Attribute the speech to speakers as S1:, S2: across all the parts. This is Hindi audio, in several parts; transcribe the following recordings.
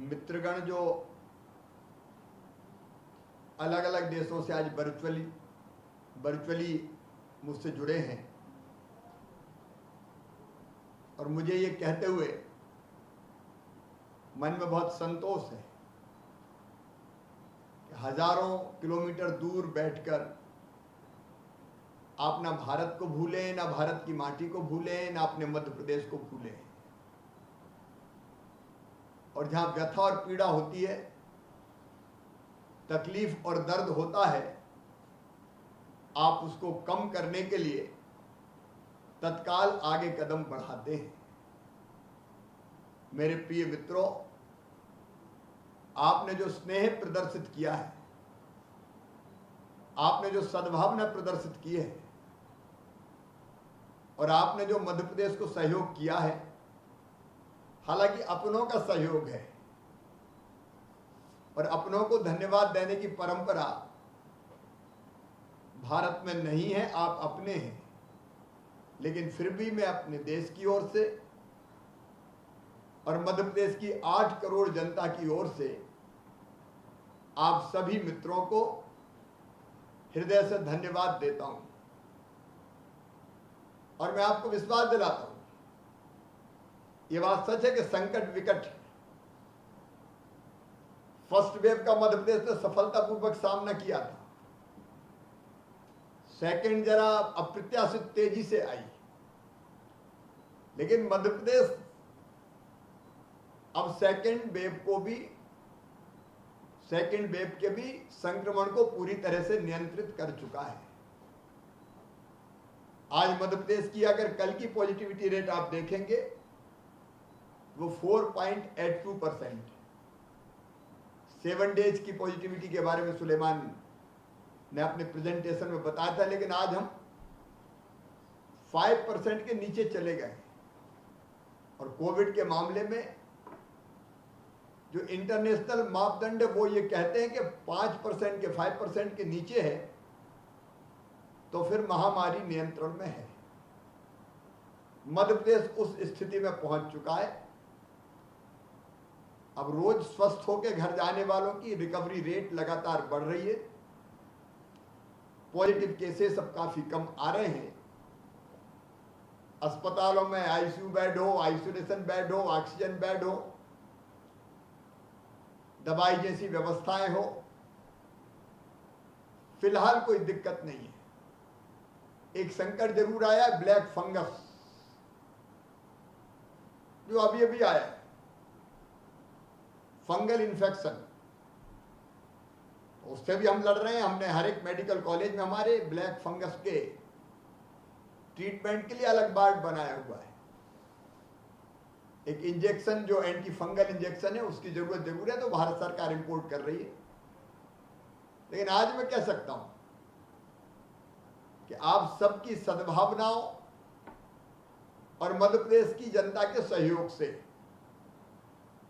S1: मित्रगण जो अलग अलग देशों से आज वर्चुअली मुझसे जुड़े हैं, और मुझे ये कहते हुए मन में बहुत संतोष है कि हजारों किलोमीटर दूर बैठकर आप ना भारत को भूलें, ना भारत की माटी को भूलें, ना अपने मध्य प्रदेश को भूलें। और जहां व्यथा और पीड़ा होती है, तकलीफ और दर्द होता है, आप उसको कम करने के लिए तत्काल आगे कदम बढ़ाते हैं। मेरे प्रिय मित्रों, आपने जो स्नेह प्रदर्शित किया है, आपने जो सद्भावना प्रदर्शित की है, और आपने जो मध्य प्रदेश को सहयोग किया है, हालांकि अपनों का सहयोग है और अपनों को धन्यवाद देने की परंपरा भारत में नहीं है, आप अपने हैं। लेकिन फिर भी मैं अपने देश की ओर से और मध्य प्रदेश की 8 करोड़ जनता की ओर से आप सभी मित्रों को हृदय से धन्यवाद देता हूं। और मैं आपको विश्वास दिलाता हूं, यह बात सच है कि संकट विकट है। फर्स्ट वेव का मध्य प्रदेश ने सफलतापूर्वक सामना किया था। सेकंड जरा अप्रत्याशित तेजी से आई, लेकिन मध्य प्रदेश अब सेकंड वेव के भी संक्रमण को पूरी तरह से नियंत्रित कर चुका है। आज मध्य प्रदेश की अगर कल की पॉजिटिविटी रेट आप देखेंगे, वो 4.82%। 7 डेज की पॉजिटिविटी के बारे में सुलेमान ने अपने प्रेजेंटेशन में बताया था, लेकिन आज हम 5% के नीचे चले गए। और कोविड के मामले में जो इंटरनेशनल मापदंड है वो ये कहते हैं कि 5% के 5% के नीचे है तो फिर महामारी नियंत्रण में है। मध्य प्रदेश उस स्थिति में पहुंच चुका है। अब रोज स्वस्थ होकर घर जाने वालों की रिकवरी रेट लगातार बढ़ रही है। पॉजिटिव केसेस अब काफी कम आ रहे हैं। अस्पतालों में आईसीयू बेड हो, आइसोलेशन बेड हो, ऑक्सीजन बेड हो, दवाई जैसी व्यवस्थाएं हो, फिलहाल कोई दिक्कत नहीं है। एक संकट जरूर आया, ब्लैक फंगस, जो अभी अभी आया है, फंगल इन्फेक्शन, उससे भी हम लड़ रहे हैं। हमने हर एक मेडिकल कॉलेज में हमारे ब्लैक फंगस के ट्रीटमेंट के लिए अलग वार्ड बनाया हुआ है। एक इंजेक्शन जो एंटी फंगल इंजेक्शन है, उसकी जरूरत है तो भारत सरकार इंपोर्ट कर रही है। लेकिन आज मैं कह सकता हूं कि आप सबकी सद्भावनाओं और मध्य प्रदेश की जनता के सहयोग से,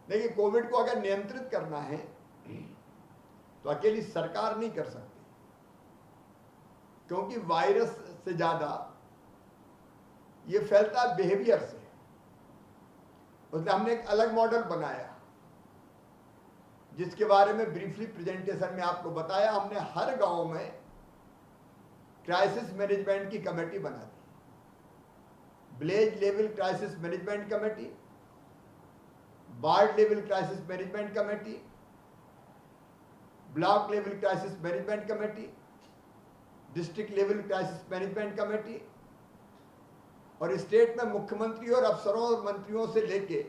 S1: देखिए, कोविड को अगर नियंत्रित करना है तो अकेली सरकार नहीं कर सकती, क्योंकि वायरस से ज्यादा ये फैलता है बिहेवियर से। उसलिए हमने एक अलग मॉडल बनाया, जिसके बारे में ब्रीफली प्रेजेंटेशन में आपको बताया। हमने हर गांव में क्राइसिस मैनेजमेंट की कमेटी बना दी। Village level crisis management committee, ward level crisis management committee, block level crisis management committee, district level crisis management committee, और स्टेट में मुख्यमंत्री और अफसरों और मंत्रियों से लेके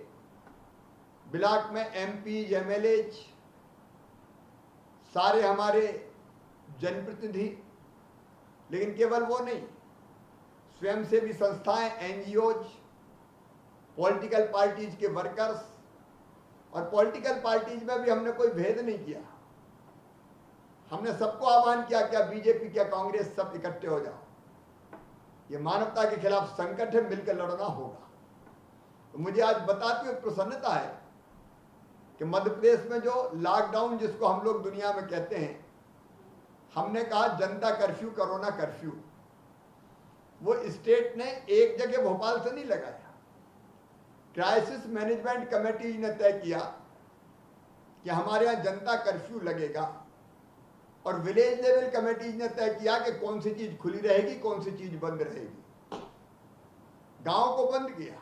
S1: ब्लॉक में एमपी, एमएलए, सारे हमारे जनप्रतिनिधि। लेकिन केवल वो नहीं, स्वयंसेवी संस्थाएं, एनजीओज, पॉलिटिकल पार्टीज के वर्कर्स, और पॉलिटिकल पार्टीज में भी हमने कोई भेद नहीं किया। हमने सबको आह्वान किया, क्या बीजेपी, क्या कांग्रेस, सब इकट्ठे हो जाओ। ये मानवता के खिलाफ संकट है, मिलकर लड़ना होगा। तो मुझे आज बताते हुए प्रसन्नता है कि मध्य प्रदेश में जो लॉकडाउन, जिसको हम लोग दुनिया में कहते हैं, हमने कहा जनता कर्फ्यू, कोरोना कर्फ्यू, वो स्टेट ने एक जगह भोपाल से नहीं लगाया। क्राइसिस मैनेजमेंट कमेटी ने तय किया कि हमारे यहाँ जनता कर्फ्यू लगेगा और विलेज लेवल कमेटीज ने तय किया कि कौन सी चीज खुली रहेगी, कौन सी चीज बंद रहेगी। गांव को बंद किया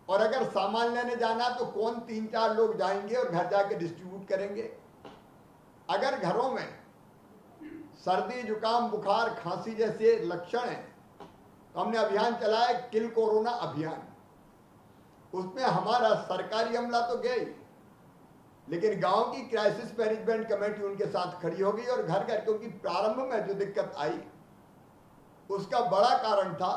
S1: और अगर सामान लेने जाना तो कौन 3-4 लोग जाएंगे और घर जाके डिस्ट्रीब्यूट करेंगे। अगर घरों में सर्दी, जुकाम, बुखार, खांसी जैसे लक्षण हैं तो हमने अभियान चलाया किल कोरोना अभियान। उसमें हमारा सरकारी अमला तो गया ही, लेकिन गांव की क्राइसिस मैनेजमेंट कमेटी उनके साथ खड़ी हो गई और घर घर, क्योंकि प्रारंभ में जो दिक्कत आई उसका बड़ा कारण था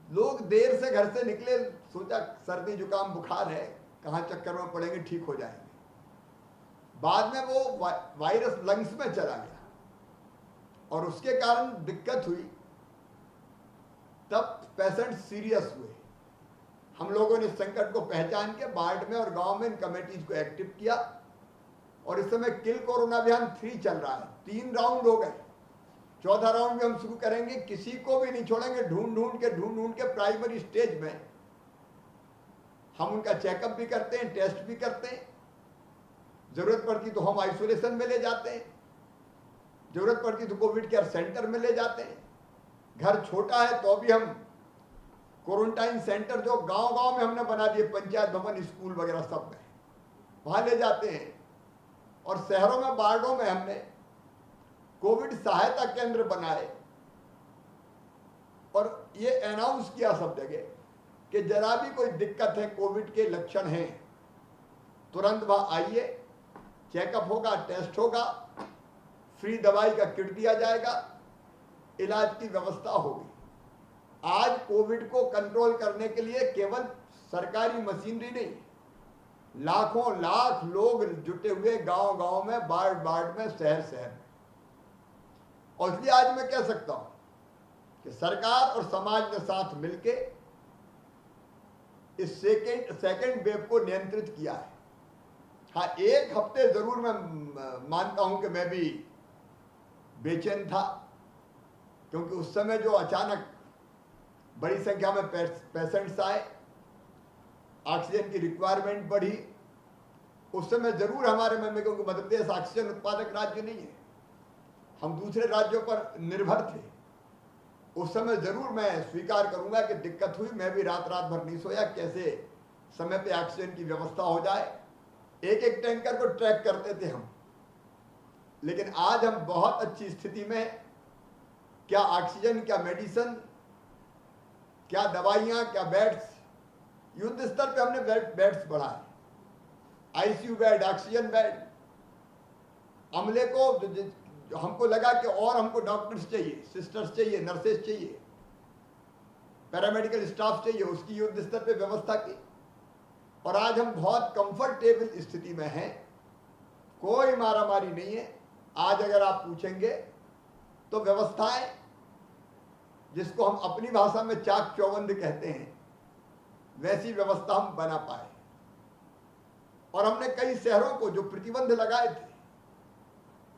S1: लोग देर से घर से निकले, सोचा सर्दी जुकाम बुखार है, कहाँ चक्कर में पड़ेंगे, ठीक हो जाएंगे। बाद में वो वायरस लंग्स में चला गया और उसके कारण दिक्कत हुई, तब पेशेंट सीरियस हुए। हम लोगों ने संकट को पहचान के वार्ड में और गांव में इन कमेटीज को एक्टिव किया और इस समय किल कोरोना अभियान 3 चल रहा है। 3 राउंड हो गए, 4था राउंड भी हम शुरू करेंगे। किसी को भी नहीं छोड़ेंगे, ढूंढ ढूंढ के प्राइमरी स्टेज में हम उनका चेकअप भी करते हैं, टेस्ट भी करते हैं। जरूरत पड़ती तो हम आइसोलेशन में ले जाते हैं, जरूरत पड़ती तो कोविड केयर सेंटर में ले जाते हैं। घर छोटा है तो भी हम क्वारंटाइन सेंटर जो गांव-गांव में हमने बना दिए, पंचायत भवन, स्कूल वगैरह सब में, वहां ले जाते हैं। और शहरों में, वार्डों में हमने कोविड सहायता केंद्र बनाए और ये अनाउंस किया सब जगह कि जरा भी कोई दिक्कत है, कोविड के लक्षण हैं, तुरंत वहां आइए, चेकअप होगा, टेस्ट होगा, फ्री दवाई का किट दिया जाएगा, इलाज की व्यवस्था होगी। आज कोविड को कंट्रोल करने के लिए केवल सरकारी मशीनरी नहीं, लाखों लाख लोग जुटे हुए गांव-गांव में, वार्ड में, शहर में। और इसलिए आज मैं कह सकता हूं कि सरकार और समाज ने साथ मिलके इस सेकेंड वेव को नियंत्रित किया है। हाँ, 1 हफ्ते जरूर मैं मानता हूं कि मैं भी बेचैन था, क्योंकि उस समय जो अचानक बड़ी संख्या में पेशेंट्स आए, ऑक्सीजन की रिक्वायरमेंट बढ़ी, उस समय जरूर हमारे मन में, क्योंकि मध्य प्रदेश ऑक्सीजन उत्पादक राज्य नहीं है, हम दूसरे राज्यों पर निर्भर थे, उस समय जरूर मैं स्वीकार करूंगा कि दिक्कत हुई। मैं भी रात भर नहीं सोया, कैसे समय पे ऑक्सीजन की व्यवस्था हो जाए। एक टैंकर को ट्रैक करते थे हम, लेकिन आज हम बहुत अच्छी स्थिति में हैं। क्या ऑक्सीजन, क्या मेडिसिन, क्या दवाइयां, क्या बेड्स, युद्ध स्तर पे हमने बेड्स बढ़ाए, आईसीयू बेड, ऑक्सीजन बेड। अमले को हमको लगा कि और हमको डॉक्टर्स चाहिए, सिस्टर्स चाहिए, नर्सेस चाहिए, पैरामेडिकल स्टाफ चाहिए, उसकी युद्ध स्तर पे व्यवस्था की और आज हम बहुत कंफर्टेबल स्थिति में हैं, कोई मारामारी नहीं है। आज अगर आप पूछेंगे तो व्यवस्थाएं, जिसको हम अपनी भाषा में चाक चौबंद कहते हैं, वैसी व्यवस्था हम बना पाए। और हमने कई शहरों को जो प्रतिबंध लगाए थे,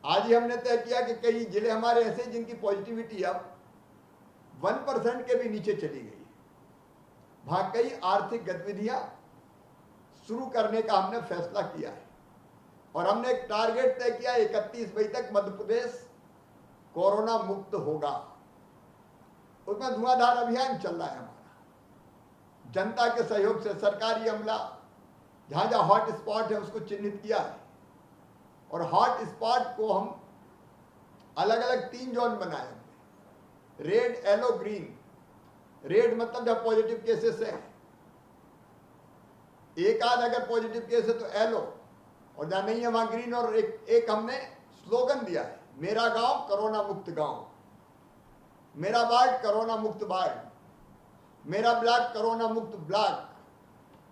S1: आज ही हमने तय किया कि कई जिले हमारे ऐसे जिनकी पॉजिटिविटी अब 1% के भी नीचे चली गई, वहां कई आर्थिक गतिविधियां शुरू करने का हमने फैसला किया है। और हमने एक टारगेट तय किया, 31 मई तक मध्य प्रदेश कोरोना मुक्त होगा। उसमें धुआंधार अभियान चल रहा है हमारा, जनता के सहयोग से। सरकारी अमला जहां जहां हॉट स्पॉट है उसको चिन्हित किया है और हॉट स्पॉट को हम अलग अलग 3 जोन बनाए हैं, रेड, येलो, ग्रीन। रेड मतलब जब पॉजिटिव केसेस है, एक आध अगर पॉजिटिव केस है तो येलो, और जहां नहीं है वहां ग्रीन। और एक हमने स्लोगन दिया है, मेरा गांव कोरोना मुक्त गांव, मेरा वार्ड कोरोना मुक्त वार्ड, मेरा ब्लॉक कोरोना मुक्त ब्लॉक,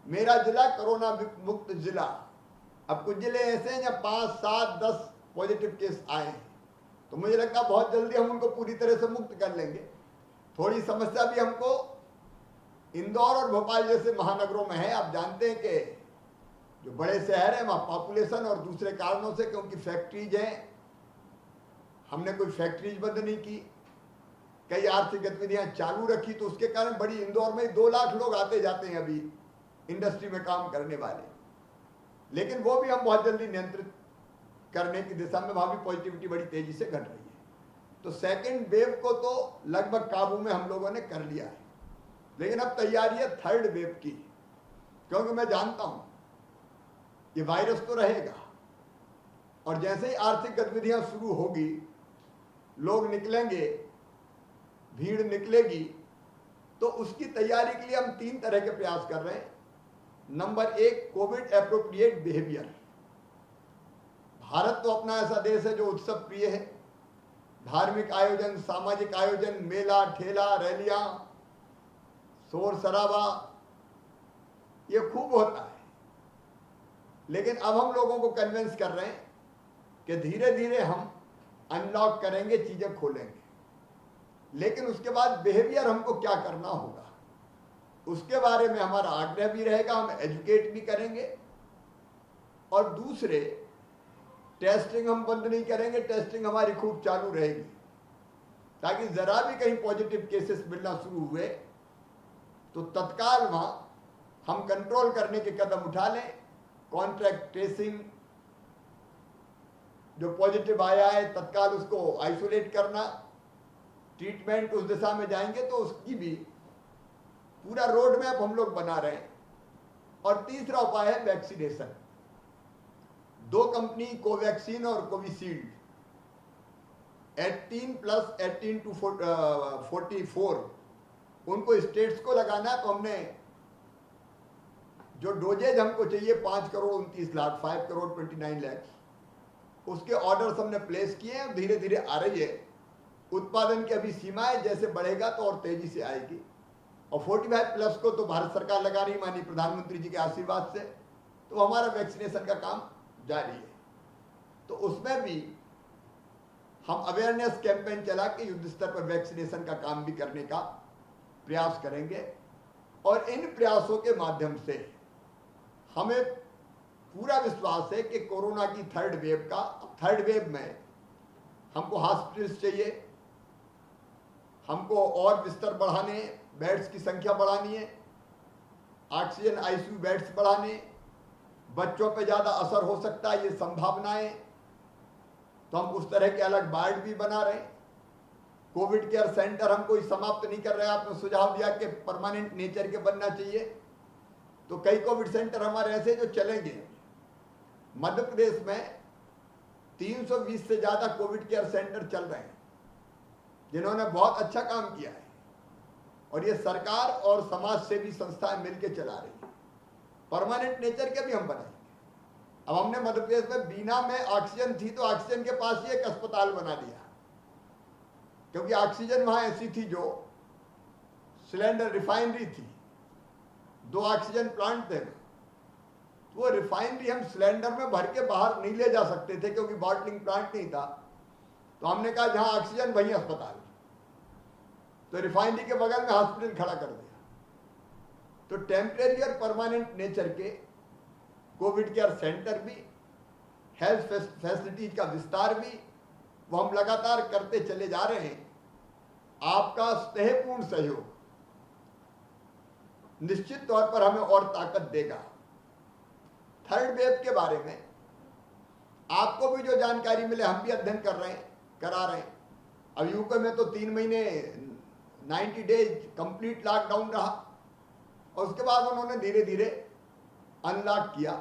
S1: मेरा जिला कोरोना मुक्त जिला। अब कुछ जिले ऐसे हैं जब 5, 7, 10 पॉजिटिव केस आए हैं, तो मुझे लगता है बहुत जल्दी हम उनको पूरी तरह से मुक्त कर लेंगे। थोड़ी समस्या भी हमको इंदौर और भोपाल जैसे महानगरों में है। आप जानते हैं कि जो बड़े शहर हैं वहाँ पॉपुलेशन और दूसरे कारणों से, क्योंकि फैक्ट्रीज हैं, हमने कोई फैक्ट्रीज बंद नहीं की, कई आर्थिक गतिविधियां चालू रखी, तो उसके कारण बड़ी इंदौर में 2 लाख लोग आते जाते हैं अभी इंडस्ट्री में काम करने वाले। लेकिन वो भी हम बहुत जल्दी नियंत्रित करने की दिशा में, वहां भी पॉजिटिविटी बड़ी तेजी से घट रही है। तो सेकेंड वेव को तो लगभग काबू में हम लोगों ने कर लिया है, लेकिन अब तैयारी है थर्ड वेव की, क्योंकि मैं जानता हूं ये वायरस तो रहेगा, और जैसे ही आर्थिक गतिविधियां शुरू होगी, लोग निकलेंगे, भीड़ निकलेगी, तो उसकी तैयारी के लिए हम 3 तरह के प्रयास कर रहे हैं। Number 1, Covid appropriate behaviour. Bharat तो अपना ऐसा देश है जो उत्सव प्रिय है। धार्मिक आयोजन, सामाजिक आयोजन, मेला ठेला, रैलियां, शोर शराबा, ये खूब होता है। लेकिन अब हम लोगों को कन्विंस कर रहे हैं कि धीरे धीरे हम अनलॉक करेंगे, चीजें खोलेंगे, लेकिन उसके बाद बिहेवियर हमको क्या करना होगा उसके बारे में हमारा आग्रह भी रहेगा, हम एजुकेट भी करेंगे। और दूसरे, टेस्टिंग हम बंद नहीं करेंगे, टेस्टिंग हमारी खूब चालू रहेगी, ताकि जरा भी कहीं पॉजिटिव केसेस मिलना शुरू हुए तो तत्काल वहां हम कंट्रोल करने के कदम उठा लें। कॉन्ट्रैक्ट ट्रेसिंग, जो पॉजिटिव आया है तत्काल उसको आइसोलेट करना, ट्रीटमेंट उस दिशा में जाएंगे तो उसकी भी पूरा रोड मैप हम लोग बना रहे हैं। और तीसरा उपाय है वैक्सीनेशन। 2 कंपनी, कोवैक्सीन और कोविशील्ड, 18+18 to 44 उनको स्टेट्स को लगाना। तो हमने जो डोजेज हमको चाहिए 5,29,00,000, 5,29,00,000, उसके ऑर्डर्स हमने प्लेस किए हैं, धीरे धीरे आ रही है। उत्पादन की अभी सीमा है, जैसे बढ़ेगा तो और तेजी से आएगी। और 45+ को तो भारत सरकार लगा रही, माननीय प्रधानमंत्री जी के आशीर्वाद से, तो हमारा वैक्सीनेशन का काम जारी है। तो उसमें भी हम अवेयरनेस कैंपेन चला के युद्ध स्तर पर वैक्सीनेशन का काम भी करने का प्रयास करेंगे। और इन प्रयासों के माध्यम से हमें पूरा विश्वास है कि कोरोना की थर्ड वेव में हमको हॉस्पिटल्स चाहिए, हमको और बिस्तर बढ़ाने, बेड्स की संख्या बढ़ानी है, ऑक्सीजन आईसीयू बेड्स बढ़ाने, बच्चों पे ज्यादा असर हो सकता है ये संभावनाएं, तो हम उस तरह के अलग वार्ड भी बना रहे हैं। कोविड केयर सेंटर हम कोई समाप्त नहीं कर रहे हैं। आपने सुझाव दिया कि परमानेंट नेचर के बनना चाहिए, तो कई कोविड सेंटर हमारे ऐसे जो चलेंगे। मध्य प्रदेश में 320 से ज्यादा कोविड केयर सेंटर चल रहे हैं, जिन्होंने बहुत अच्छा काम किया है, और ये सरकार और समाज सेवी संस्थाएं मिलकर चला रही है। परमानेंट नेचर के भी हम बनाएंगे। अब हमने मध्य प्रदेश में बीना में ऑक्सीजन थी, तो ऑक्सीजन के पास ही एक अस्पताल बना दिया, क्योंकि ऑक्सीजन वहां ऐसी थी जो सिलेंडर रिफाइनरी थी, 2 ऑक्सीजन प्लांट थे, तो वो रिफाइनरी हम सिलेंडर में भर के बाहर नहीं ले जा सकते थे, क्योंकि बॉटलिंग प्लांट नहीं था। तो हमने कहा जहां ऑक्सीजन वहीं अस्पताल, तो रिफाइनरी के बगल में हॉस्पिटल खड़ा कर दिया। तो टेम्परेरी और परमानेंट नेचर के कोविड केयर सेंटर भी, हेल्थ फैसिलिटीज का विस्तार भी, वो हम लगातार करते चले जा रहे हैं। आपका स्नेहपूर्ण सहयोग निश्चित तौर पर हमें और ताकत देगा। थर्ड वेव के बारे में आपको भी जो जानकारी मिले, हम भी अध्ययन करा रहे हैं। अब यूके में तो 3 महीने 90 डेज कंप्लीट लॉकडाउन रहा, और उसके बाद उन्होंने धीरे धीरे अनलॉक किया।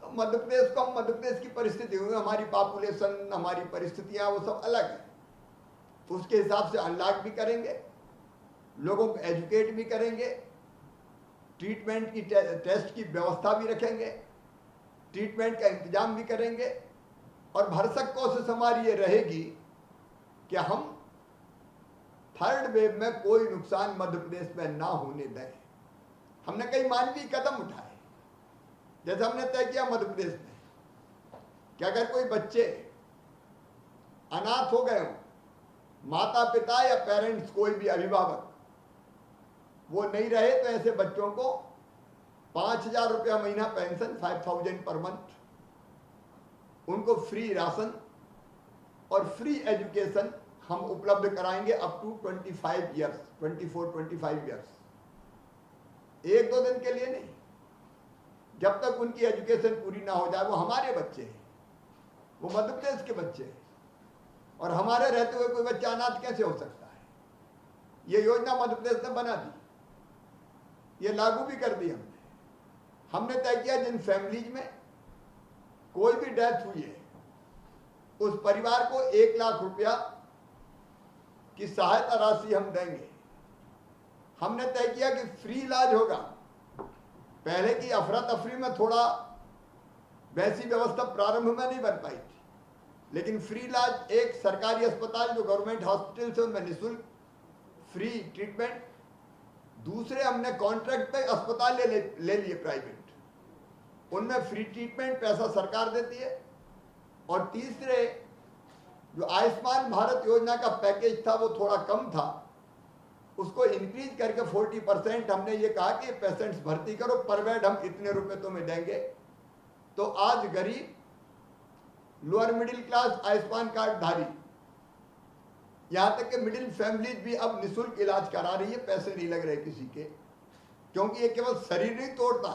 S1: तो मध्य प्रदेश को, हम मध्य प्रदेश की परिस्थिति हुई, हमारी पॉपुलेशन, हमारी परिस्थितियां, वो सब अलग है, तो उसके हिसाब से अनलॉक भी करेंगे, लोगों को एजुकेट भी करेंगे, ट्रीटमेंट की टेस्ट की व्यवस्था भी रखेंगे, ट्रीटमेंट का इंतजाम भी करेंगे। और भरसक कोशिश हमारी ये रहेगी कि हम थर्ड वेव में कोई नुकसान मध्य प्रदेश में ना होने दें। हमने कई मानवीय कदम उठाए, जैसे हमने तय किया मध्य प्रदेश में कि अगर कोई बच्चे अनाथ हो गए हो, माता पिता या पेरेंट्स, कोई भी अभिभावक वो नहीं रहे, तो ऐसे बच्चों को 5,000 रुपया महीना पेंशन, 5,000 पर मंथ, उनको फ्री राशन और फ्री एजुकेशन हम उपलब्ध कराएंगे अप टू 25 ईयर्स, 24-25 ईयर्स। 1-2 दिन के लिए नहीं, जब तक उनकी एजुकेशन पूरी ना हो जाए, वो हमारे बच्चे हैं, वो मध्य प्रदेश के बच्चे हैं, और हमारे रहते हुए कोई बच्चा अनाथ कैसे हो सकता है। ये योजना मध्य प्रदेश ने बना दी, ये लागू भी कर दी हमने तय किया जिन फैमिलीज में कोई भी डेथ हुई है उस परिवार को 1 लाख रुपया की सहायता राशि हम देंगे। हमने तय किया कि फ्री इलाज होगा। पहले की अफरा तफरी में थोड़ा वैसी व्यवस्था प्रारंभ में नहीं बन पाई थी, लेकिन फ्री इलाज, एक सरकारी अस्पताल जो गवर्नमेंट हॉस्पिटल से उनमें निःशुल्क फ्री ट्रीटमेंट, दूसरे हमने कॉन्ट्रैक्ट पे अस्पताल ले लिए प्राइवेट, उनमें फ्री ट्रीटमेंट पैसा सरकार देती है। और तीसरे जो आयुष्मान भारत योजना का पैकेज था वो थोड़ा कम था, उसको इंक्रीज करके 40% हमने ये कहा कि पेशेंट्स भर्ती करो, पर बेड हम इतने रुपए तुम्हें देंगे। तो आज गरीब, lower middle class Ayushman card धारी, यहां तक कि मिडिल फैमिलीज भी अब निःशुल्क इलाज करा रही है, पैसे नहीं लग रहे किसी के, क्योंकि ये केवल शरीर नहीं तोड़ता,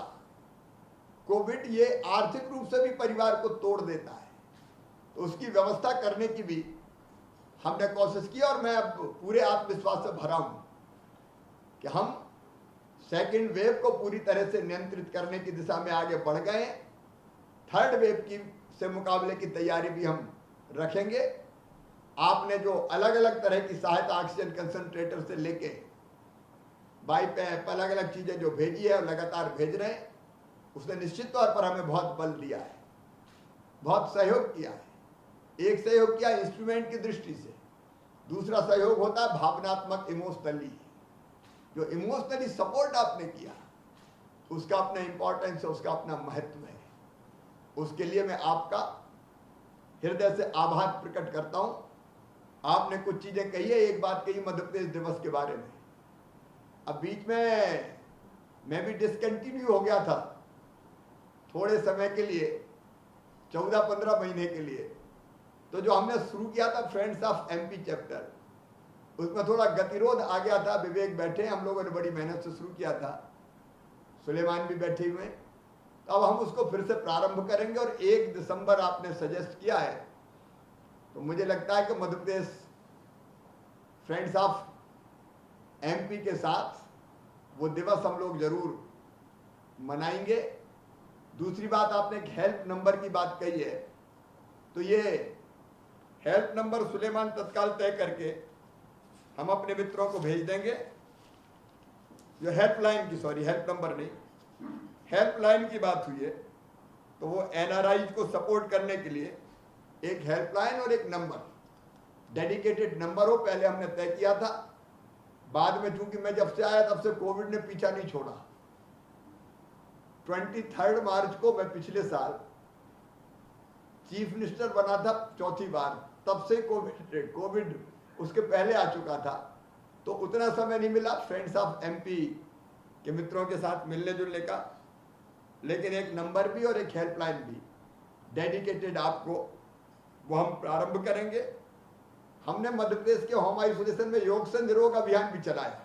S1: कोविड ये आर्थिक रूप से भी परिवार को तोड़ देता है। तो उसकी व्यवस्था करने की भी हमने कोशिश की, और मैं अब पूरे आत्मविश्वास से भरा हूं कि हम सेकेंड वेव को पूरी तरह से नियंत्रित करने की दिशा में आगे बढ़ गए। थर्ड वेव की से मुकाबले की तैयारी भी हम रखेंगे। आपने जो अलग अलग तरह की सहायता, ऑक्सीजन कंसंट्रेटर से लेके बाई पैप, अलग अलग चीजें जो भेजी है और लगातार भेज रहे हैं, उसने निश्चित तौर पर हमें बहुत बल दिया है, बहुत सहयोग किया है। एक सहयोग किया इंस्ट्रूमेंट की दृष्टि से, दूसरा सहयोग होता है भावनात्मक, इमोशनली। जो इमोशनली सपोर्ट आपने किया उसका अपना इंपॉर्टेंस है, उसका अपना महत्व है। उसके लिए मैं आपका हृदय से आभार प्रकट करता हूं। आपने कुछ चीजें कही है, एक बात कही मध्य प्रदेश दिवस के बारे में। अब बीच में मैं भी डिसकंटिन्यू हो गया था थोड़े समय के लिए, 14-15 महीने के लिए। तो जो हमने शुरू किया था फ्रेंड्स ऑफ एमपी चैप्टर, उसमें थोड़ा गतिरोध आ गया था। विवेक बैठे, हम लोगों ने बड़ी मेहनत से शुरू किया था, सुलेमान भी बैठे हुए। तो अब हम उसको फिर से प्रारंभ करेंगे, और 1 दिसंबर आपने सजेस्ट किया है, तो मुझे लगता है कि Madhya Pradesh friends of MP के साथ वो दिवस हम लोग जरूर मनाएंगे। दूसरी बात, आपने एक हेल्प नंबर की बात कही है, तो ये हेल्प नंबर सुलेमान तत्काल तय करके हम अपने मित्रों को भेज देंगे। जो हेल्पलाइन की, सॉरी हेल्प नंबर नहीं, हेल्पलाइन की बात हुई है, तो वो एनआरआई को सपोर्ट करने के लिए एक हेल्पलाइन और एक नंबर, डेडिकेटेड नंबर हो, पहले हमने तय किया था। बाद में चूंकि मैं जब से आया तब से कोविड ने पीछा नहीं छोड़ा। 23 मार्च को मैं पिछले साल चीफ मिनिस्टर बना था 4थी बार, तब से कोविड उसके पहले आ चुका था, तो उतना समय नहीं मिला फ्रेंड्स ऑफ एमपी के मित्रों के साथ मिलने जुलने का। लेकिन एक नंबर भी और एक हेल्पलाइन भी डेडिकेटेड आपको, वो हम प्रारंभ करेंगे। हमने मध्य प्रदेश के होम आइसोलेशन में योग से निरोग अभियान भी चलाया,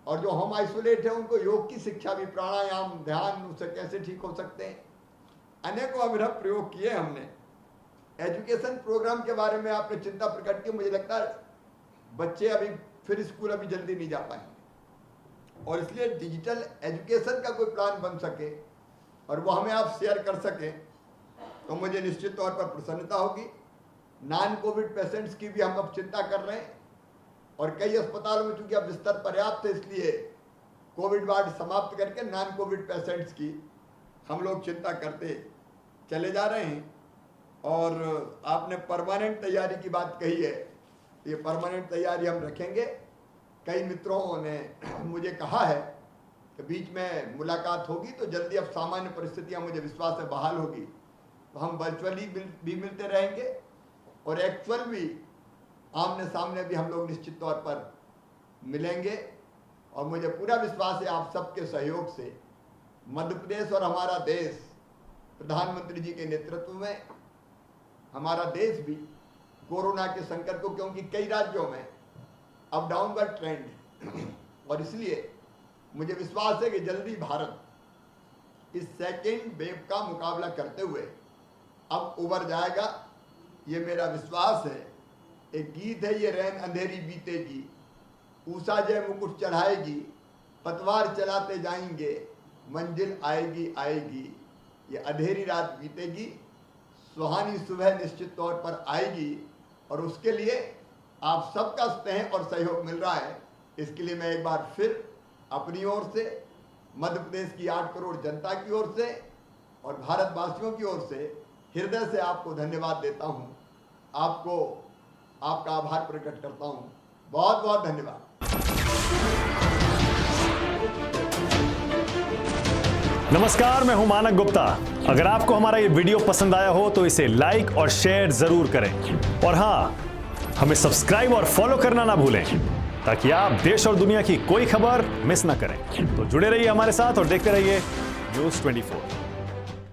S1: और जो होम आइसोलेट है उनको योग की शिक्षा भी, प्राणायाम, ध्यान, उससे कैसे ठीक हो सकते हैं, अनेकों अभिनव प्रयोग किए हमने। एजुकेशन प्रोग्राम के बारे में आपने चिंता प्रकट की, मुझे लगता है बच्चे अभी फिर स्कूल अभी जल्दी नहीं जा पाएंगे, और इसलिए डिजिटल एजुकेशन का कोई प्लान बन सके और वो हमें आप शेयर कर सकें तो मुझे निश्चित तौर पर प्रसन्नता होगी। नॉन कोविड पेशेंट्स की भी हम अब चिंता कर रहे हैं, और कई अस्पतालों में चूंकि अब बिस्तर पर्याप्त है, इसलिए कोविड वार्ड समाप्त करके नॉन कोविड पेशेंट्स की हम लोग चिंता करते चले जा रहे हैं। और आपने परमानेंट तैयारी की बात कही है, ये परमानेंट तैयारी हम रखेंगे। कई मित्रों ने मुझे कहा है कि बीच में मुलाकात होगी तो जल्दी अब सामान्य परिस्थितियां, मुझे विश्वास है, बहाल होगी, तो हम वर्चुअली भी मिलते रहेंगे, और एक्चुअल भी आमने सामने भी हम लोग निश्चित तौर पर मिलेंगे। और मुझे पूरा विश्वास है आप सबके सहयोग से मध्य प्रदेश और हमारा देश, प्रधानमंत्री जी के नेतृत्व में हमारा देश भी कोरोना के संकट को, क्योंकि कई राज्यों में अब डाउनवर्ड ट्रेंड है, और इसलिए मुझे विश्वास है कि जल्दी भारत इस सेकेंड वेव का मुकाबला करते हुए अब उबर जाएगा, ये मेरा विश्वास है। एक गीत है, ये रैन अंधेरी बीतेगी, ऊषा जय मुकुट चढ़ाएगी, पतवार चलाते जाएंगे, मंजिल आएगी आएगी। ये अंधेरी रात बीतेगी, सुहानी सुबह निश्चित तौर पर आएगी, और उसके लिए आप सबका स्नेह और सहयोग मिल रहा है। इसके लिए मैं एक बार फिर अपनी ओर से, मध्य प्रदेश की 8 करोड़ जनता की ओर से और भारतवासियों की ओर से हृदय से आपको धन्यवाद देता हूं। आपको आपका आभार प्रकट करता हूं। बहुत बहुत धन्यवाद।
S2: नमस्कार, मैं हूं मानक गुप्ता। अगर आपको हमारा ये वीडियो पसंद आया हो तो इसे लाइक और शेयर जरूर करें, और हाँ, हमें सब्सक्राइब और फॉलो करना ना भूलें ताकि आप देश और दुनिया की कोई खबर मिस ना करें। तो जुड़े रहिए हमारे साथ और देखते रहिए न्यूज़ 24।